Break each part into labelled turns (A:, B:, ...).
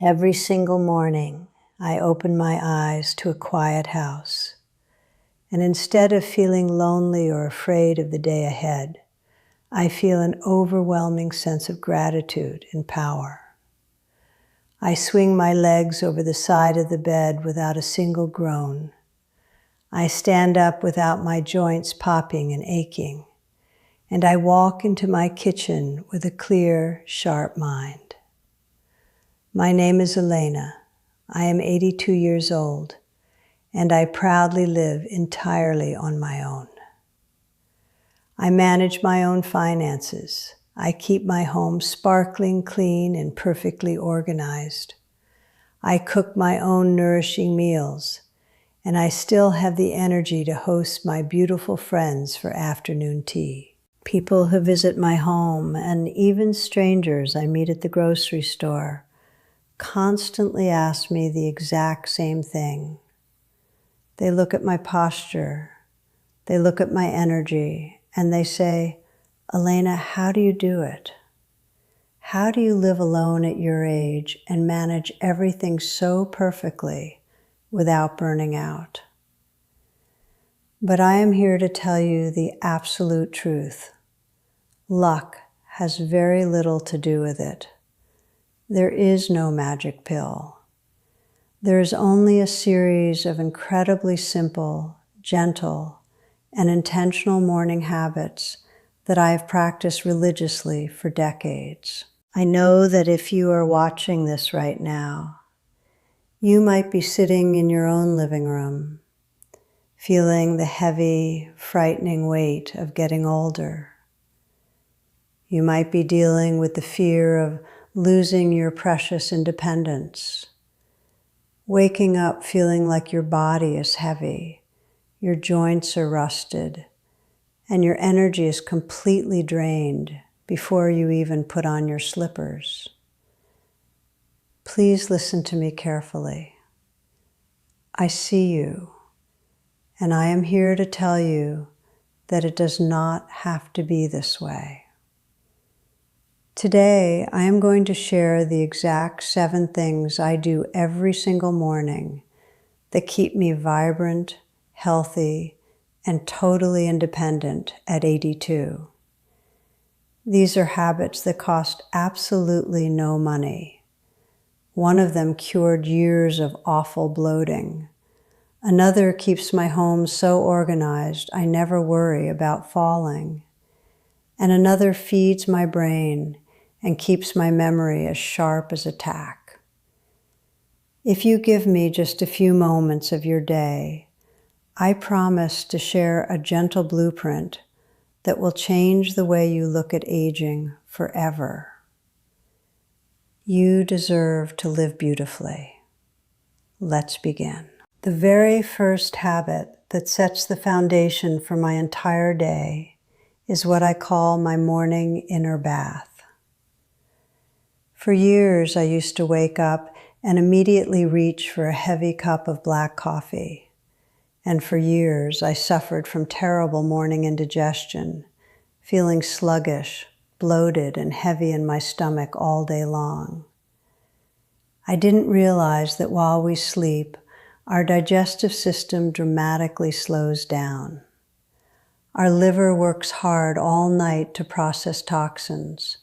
A: Every single morning, I open my eyes to a quiet house, and instead of feeling lonely or afraid of the day ahead, I feel an overwhelming sense of gratitude and power. I swing my legs over the side of the bed without a single groan. I stand up without my joints popping and aching, and I walk into my kitchen with a clear, sharp mind. My name is Elena. I am 82 years old, and I proudly live entirely on my own. I manage my own finances. I keep my home sparkling clean and perfectly organized. I cook my own nourishing meals, and I still have the energy to host my beautiful friends for afternoon tea. People who visit my home, and even strangers I meet at the grocery store, constantly ask me the exact same thing. They look at my posture, they look at my energy, and they say, "Elena, how do you do it? How do you live alone at your age and manage everything so perfectly without burning out?" But I am here to tell you the absolute truth. Luck has very little to do with it. There is no magic pill. There is only a series of incredibly simple, gentle, and intentional morning habits that I have practiced religiously for decades. I know that if you are watching this right now, you might be sitting in your own living room, feeling the heavy, frightening weight of getting older. You might be dealing with the fear of losing your precious independence, waking up feeling like your body is heavy, your joints are rusted, and your energy is completely drained before you even put on your slippers. Please listen to me carefully. I see you, and I am here to tell you that it does not have to be this way. Today, I am going to share the exact 7 things I do every single morning that keep me vibrant, healthy, and totally independent at 82. These are habits that cost absolutely no money. One of them cured years of awful bloating. Another keeps my home so organized I never worry about falling. And another feeds my brain and keeps my memory as sharp as a tack. If you give me just a few moments of your day, I promise to share a gentle blueprint that will change the way you look at aging forever. You deserve to live beautifully. Let's begin. The very first habit that sets the foundation for my entire day is what I call my morning inner bath. For years, I used to wake up and immediately reach for a heavy cup of black coffee. And for years, I suffered from terrible morning indigestion, feeling sluggish, bloated, and heavy in my stomach all day long. I didn't realize that while we sleep, our digestive system dramatically slows down. Our liver works hard all night to process toxins,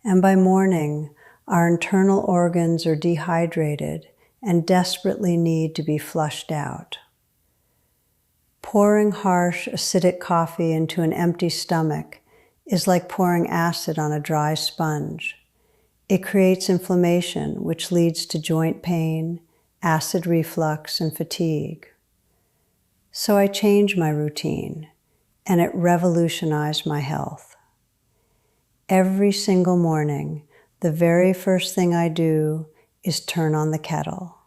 A: and by morning, our internal organs are dehydrated and desperately need to be flushed out. Pouring harsh, acidic coffee into an empty stomach is like pouring acid on a dry sponge. It creates inflammation, which leads to joint pain, acid reflux, and fatigue. So I changed my routine, and it revolutionized my health. Every single morning, the very first thing I do is turn on the kettle.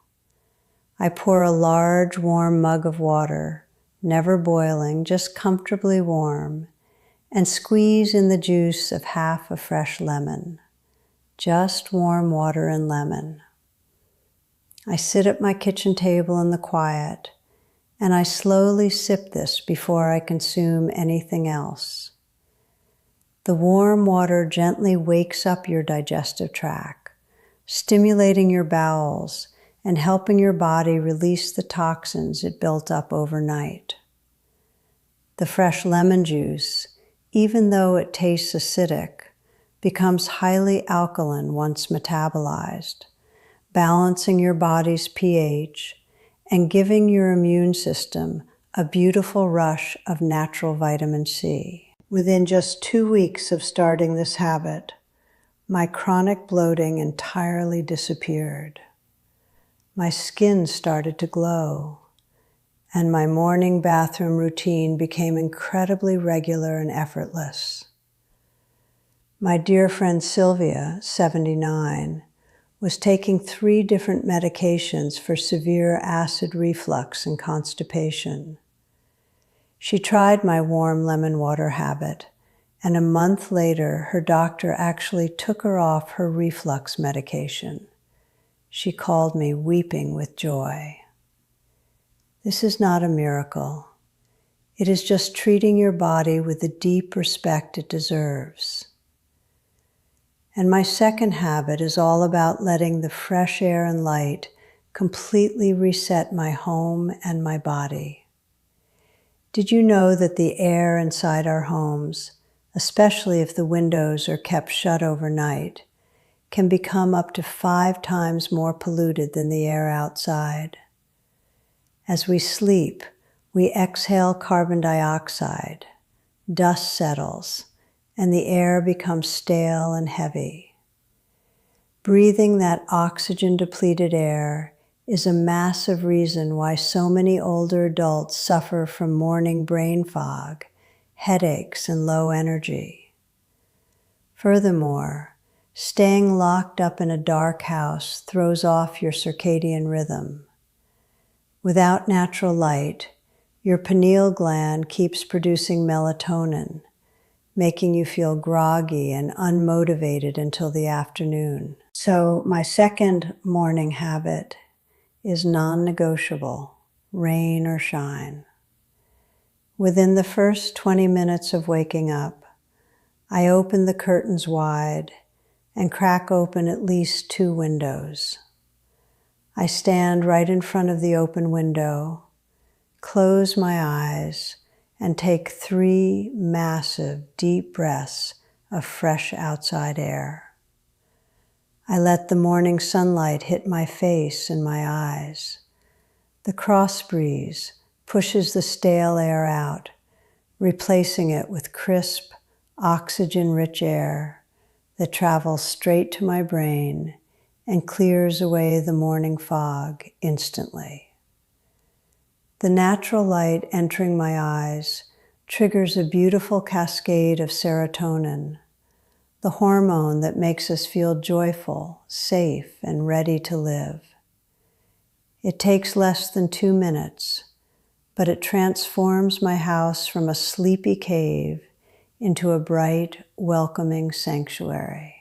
A: I pour a large, warm mug of water, never boiling, just comfortably warm, and squeeze in the juice of half a fresh lemon. Just warm water and lemon. I sit at my kitchen table in the quiet, and I slowly sip this before I consume anything else. The warm water gently wakes up your digestive tract, stimulating your bowels and helping your body release the toxins it built up overnight. The fresh lemon juice, even though it tastes acidic, becomes highly alkaline once metabolized, balancing your body's pH and giving your immune system a beautiful rush of natural vitamin C. Within just 2 weeks of starting this habit, my chronic bloating entirely disappeared. My skin started to glow, and my morning bathroom routine became incredibly regular and effortless. My dear friend Sylvia, 79, was taking 3 different medications for severe acid reflux and constipation. She tried my warm lemon water habit, and a month later, her doctor actually took her off her reflux medication. She called me weeping with joy. This is not a miracle. It is just treating your body with the deep respect it deserves. And my second habit is all about letting the fresh air and light completely reset my home and my body. Did you know that the air inside our homes, especially if the windows are kept shut overnight, can become up to 5 times more polluted than the air outside? As we sleep, we exhale carbon dioxide, dust settles, and the air becomes stale and heavy. Breathing that oxygen-depleted air is a massive reason why so many older adults suffer from morning brain fog, headaches, and low energy. Furthermore, staying locked up in a dark house throws off your circadian rhythm. Without natural light, your pineal gland keeps producing melatonin, making you feel groggy and unmotivated until the afternoon. So my second morning habit is non-negotiable, rain or shine. Within the first 20 minutes of waking up, I open the curtains wide and crack open at least 2 windows. I stand right in front of the open window, close my eyes, and take 3 massive, deep breaths of fresh outside air. I let the morning sunlight hit my face and my eyes. The cross breeze pushes the stale air out, replacing it with crisp, oxygen-rich air that travels straight to my brain and clears away the morning fog instantly. The natural light entering my eyes triggers a beautiful cascade of serotonin, the hormone that makes us feel joyful, safe, and ready to live. It takes less than 2 minutes, but it transforms my house from a sleepy cave into a bright, welcoming sanctuary.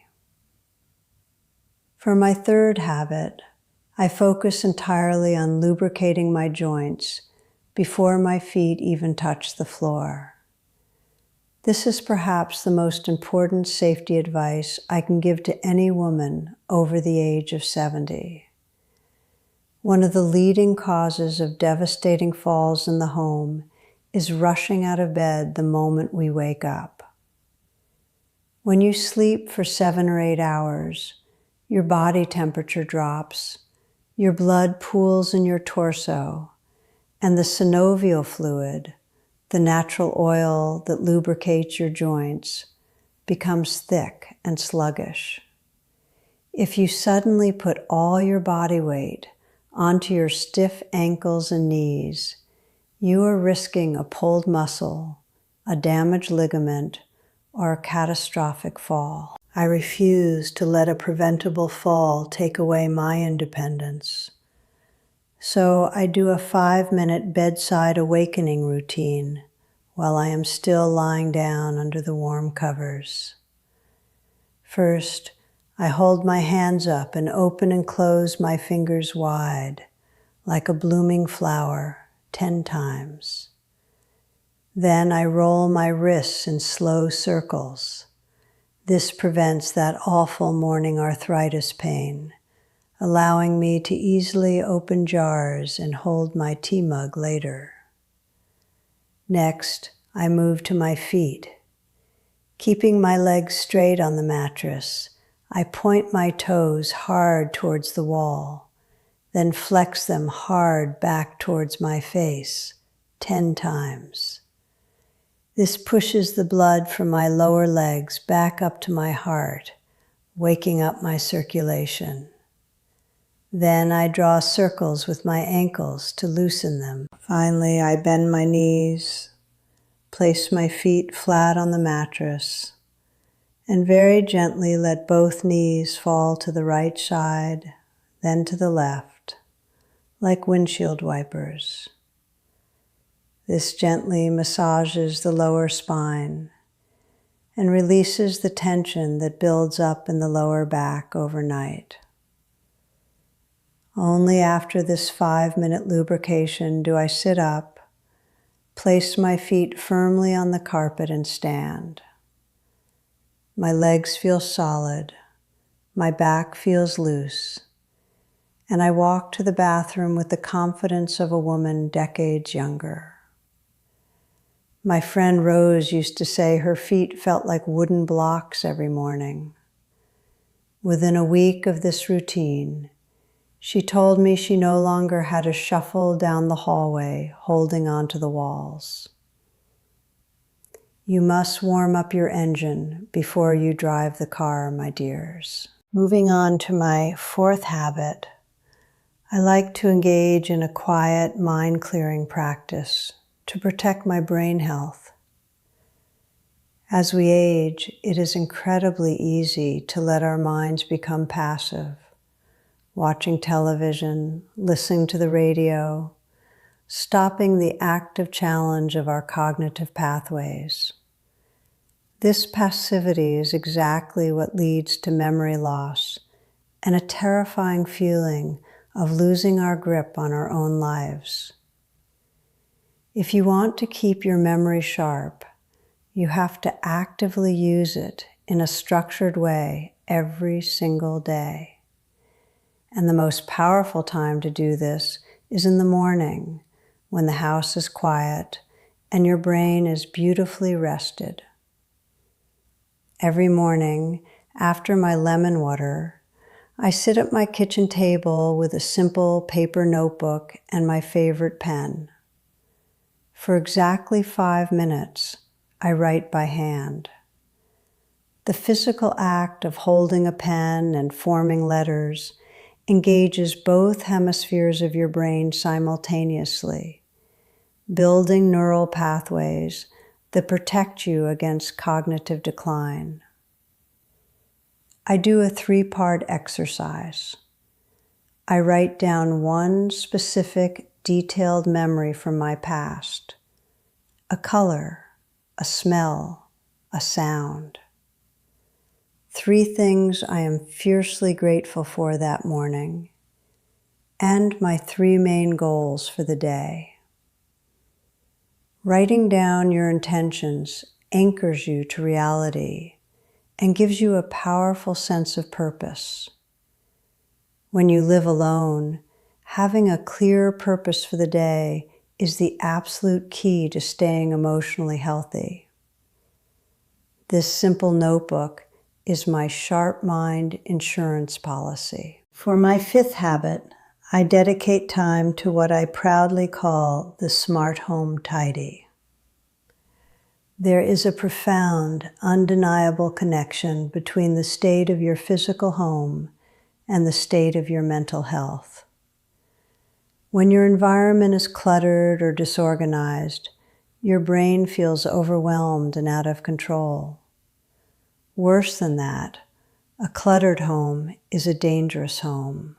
A: For my third habit, I focus entirely on lubricating my joints before my feet even touch the floor. This is perhaps the most important safety advice I can give to any woman over the age of 70. One of the leading causes of devastating falls in the home is rushing out of bed the moment we wake up. When you sleep for 7 or 8 hours, your body temperature drops, your blood pools in your torso, and the synovial fluid, the natural oil that lubricates your joints, becomes thick and sluggish. If you suddenly put all your body weight onto your stiff ankles and knees, you are risking a pulled muscle, a damaged ligament, or a catastrophic fall. I refuse to let a preventable fall take away my independence. So I do a 5-minute bedside awakening routine while I am still lying down under the warm covers. First, I hold my hands up and open and close my fingers wide, like a blooming flower, 10 times. Then I roll my wrists in slow circles. This prevents that awful morning arthritis pain allowing me to easily open jars and hold my tea mug later. Next, I move to my feet. Keeping my legs straight on the mattress, I point my toes hard towards the wall, then flex them hard back towards my face 10 times. This pushes the blood from my lower legs back up to my heart, waking up my circulation. Then I draw circles with my ankles to loosen them. Finally, I bend my knees, place my feet flat on the mattress, and very gently let both knees fall to the right side, then to the left, like windshield wipers. This gently massages the lower spine and releases the tension that builds up in the lower back overnight. Only after this 5-minute lubrication do I sit up, place my feet firmly on the carpet and stand. My legs feel solid, my back feels loose, and I walk to the bathroom with the confidence of a woman decades younger. My friend Rose used to say her feet felt like wooden blocks every morning. Within a week of this routine, she told me she no longer had to shuffle down the hallway holding onto the walls. You must warm up your engine before you drive the car, my dears. Moving on to my 4th habit, I like to engage in a quiet mind-clearing practice to protect my brain health. As we age, it is incredibly easy to let our minds become passive, watching television, listening to the radio, stopping the active challenge of our cognitive pathways. This passivity is exactly what leads to memory loss and a terrifying feeling of losing our grip on our own lives. If you want to keep your memory sharp, you have to actively use it in a structured way every single day. And the most powerful time to do this is in the morning, when the house is quiet and your brain is beautifully rested. Every morning, after my lemon water, I sit at my kitchen table with a simple paper notebook and my favorite pen. For exactly 5 minutes, I write by hand. The physical act of holding a pen and forming letters engages both hemispheres of your brain simultaneously, building neural pathways that protect you against cognitive decline. I do a 3-part exercise. I write down one specific, detailed memory from my past, a color, a smell, a sound. 3 things I am fiercely grateful for that morning, and my 3 main goals for the day. Writing down your intentions anchors you to reality and gives you a powerful sense of purpose. When you live alone, having a clear purpose for the day is the absolute key to staying emotionally healthy. This simple notebook is my sharp mind insurance policy. For my 5th habit, I dedicate time to what I proudly call the smart home tidy. There is a profound, undeniable connection between the state of your physical home and the state of your mental health. When your environment is cluttered or disorganized, your brain feels overwhelmed and out of control. Worse than that, a cluttered home is a dangerous home.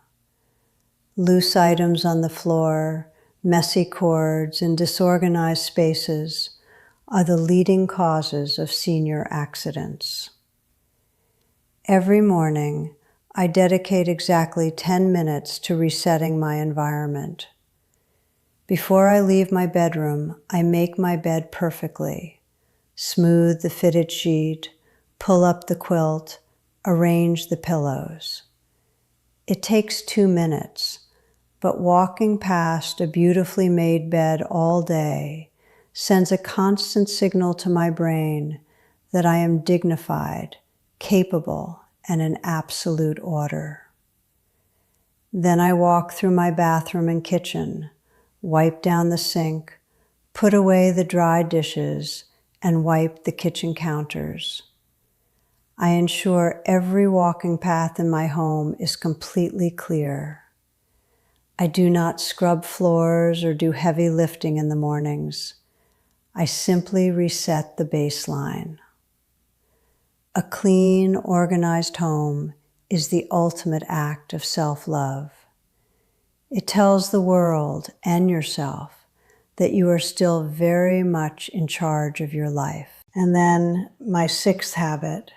A: Loose items on the floor, messy cords, and disorganized spaces are the leading causes of senior accidents. Every morning, I dedicate exactly 10 minutes to resetting my environment. Before I leave my bedroom, I make my bed perfectly, smooth the fitted sheet, pull up the quilt, arrange the pillows. It takes 2 minutes, but walking past a beautifully made bed all day sends a constant signal to my brain that I am dignified, capable, and in absolute order. Then I walk through my bathroom and kitchen, wipe down the sink, put away the dry dishes, and wipe the kitchen counters. I ensure every walking path in my home is completely clear. I do not scrub floors or do heavy lifting in the mornings. I simply reset the baseline. A clean, organized home is the ultimate act of self-love. It tells the world and yourself that you are still very much in charge of your life. And then my 6th habit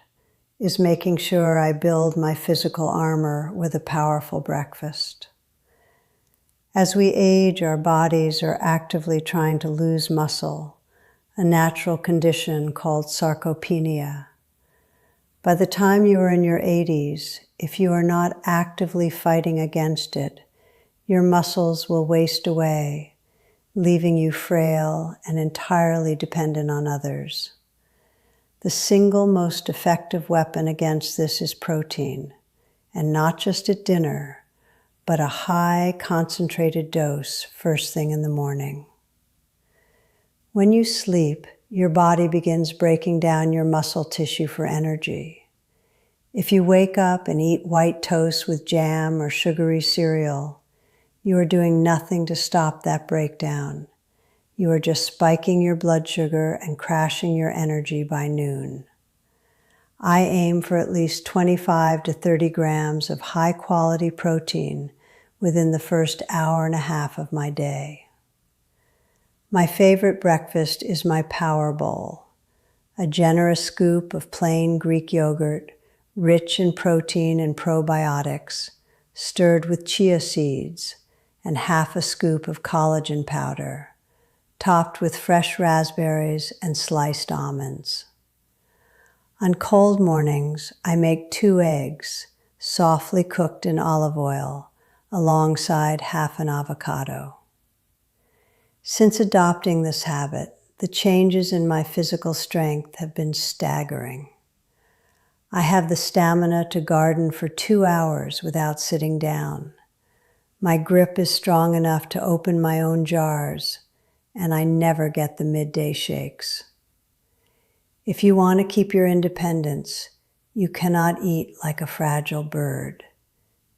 A: is making sure I build my physical armor with a powerful breakfast. As we age, our bodies are actively trying to lose muscle, a natural condition called sarcopenia. By the time you are in your 80s, if you are not actively fighting against it, your muscles will waste away, leaving you frail and entirely dependent on others. The single most effective weapon against this is protein, and not just at dinner, but a high concentrated dose first thing in the morning. When you sleep, your body begins breaking down your muscle tissue for energy. If you wake up and eat white toast with jam or sugary cereal, you are doing nothing to stop that breakdown. You are just spiking your blood sugar and crashing your energy by noon. I aim for at least 25 to 30 grams of high-quality protein within the first hour and a half of my day. My favorite breakfast is my Power Bowl, a generous scoop of plain Greek yogurt, rich in protein and probiotics, stirred with chia seeds, and half a scoop of collagen powder, topped with fresh raspberries and sliced almonds. On cold mornings, I make 2 eggs, softly cooked in olive oil, alongside half an avocado. Since adopting this habit, the changes in my physical strength have been staggering. I have the stamina to garden for 2 hours without sitting down. My grip is strong enough to open my own jars, and I never get the midday shakes. If you want to keep your independence, you cannot eat like a fragile bird.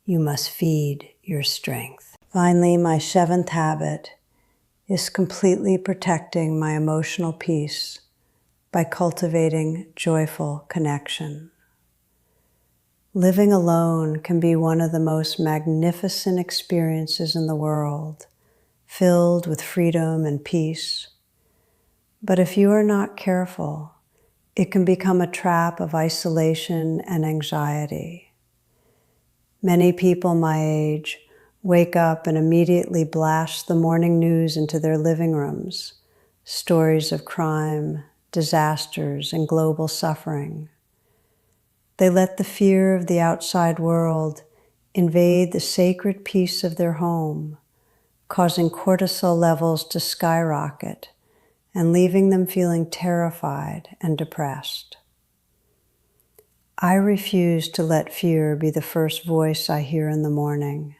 A: You must feed your strength. Finally, my 7th habit is completely protecting my emotional peace by cultivating joyful connection. Living alone can be one of the most magnificent experiences in the world, filled with freedom and peace. But if you are not careful, it can become a trap of isolation and anxiety. Many people my age wake up and immediately blast the morning news into their living rooms, stories of crime, disasters, and global suffering. They let the fear of the outside world invade the sacred peace of their home, causing cortisol levels to skyrocket and leaving them feeling terrified and depressed. I refuse to let fear be the first voice I hear in the morning.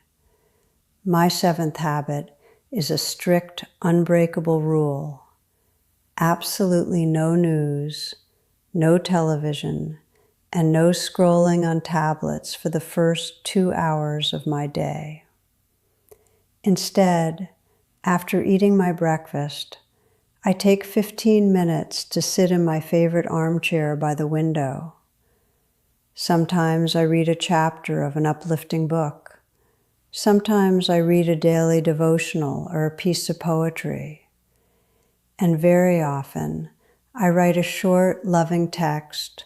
A: My 7th habit is a strict, unbreakable rule. Absolutely no news, no television, and no scrolling on tablets for the first 2 hours of my day. Instead, after eating my breakfast, I take 15 minutes to sit in my favorite armchair by the window. Sometimes I read a chapter of an uplifting book. Sometimes I read a daily devotional or a piece of poetry. And very often, I write a short, loving text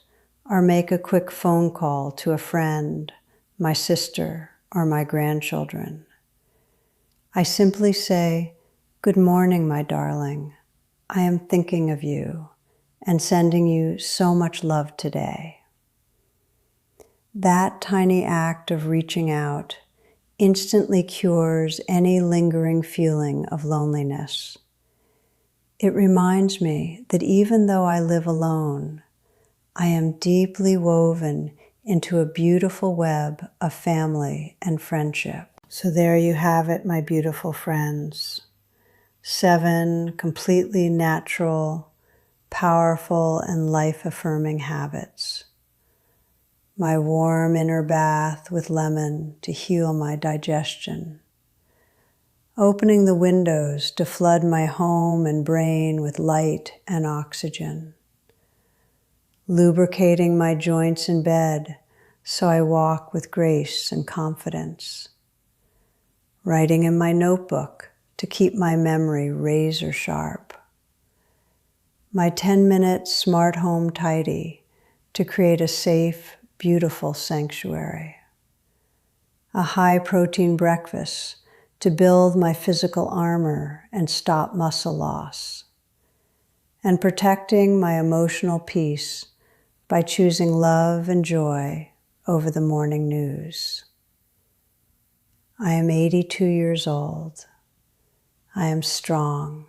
A: or make a quick phone call to a friend, my sister, or my grandchildren. I simply say, "Good morning, my darling. I am thinking of you and sending you so much love today." That tiny act of reaching out instantly cures any lingering feeling of loneliness. It reminds me that even though I live alone, I am deeply woven into a beautiful web of family and friendship. So there you have it, my beautiful friends. 7 completely natural, powerful, and life-affirming habits. My warm inner bath with lemon to heal my digestion. Opening the windows to flood my home and brain with light and oxygen. Lubricating my joints in bed so I walk with grace and confidence. Writing in my notebook to keep my memory razor sharp. My 10-minute smart home tidy to create a safe, beautiful sanctuary. A high-protein breakfast to build my physical armor and stop muscle loss. And protecting my emotional peace by choosing love and joy over the morning news. I am 82 years old. I am strong.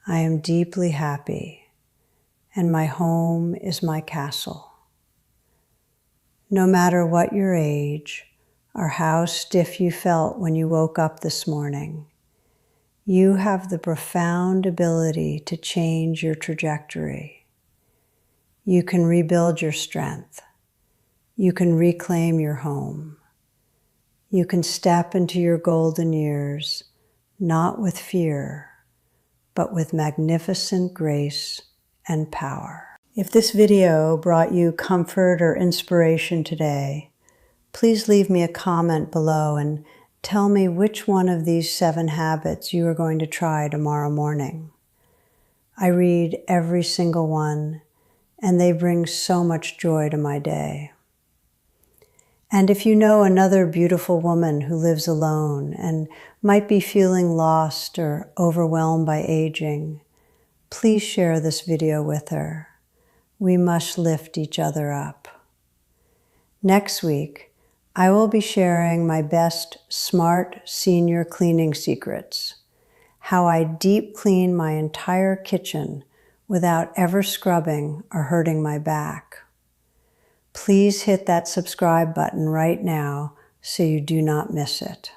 A: I am deeply happy, and my home is my castle. No matter what your age or how stiff you felt when you woke up this morning, you have the profound ability to change your trajectory. You can rebuild your strength. You can reclaim your home. You can step into your golden years, not with fear, but with magnificent grace and power. If this video brought you comfort or inspiration today, please leave me a comment below and tell me which one of these 7 habits you are going to try tomorrow morning. I read every single one, and they bring so much joy to my day. And if you know another beautiful woman who lives alone and might be feeling lost or overwhelmed by aging, please share this video with her. We must lift each other up. Next week, I will be sharing my best smart senior cleaning secrets, how I deep clean my entire kitchen without ever scrubbing or hurting my back. Please hit that subscribe button right now so you do not miss it.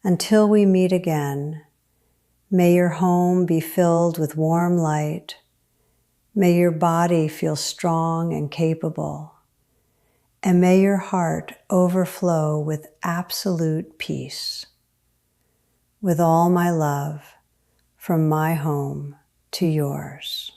A: Until we meet again, may your home be filled with warm light. May your body feel strong and capable. And may your heart overflow with absolute peace. With all my love, from my home to yours.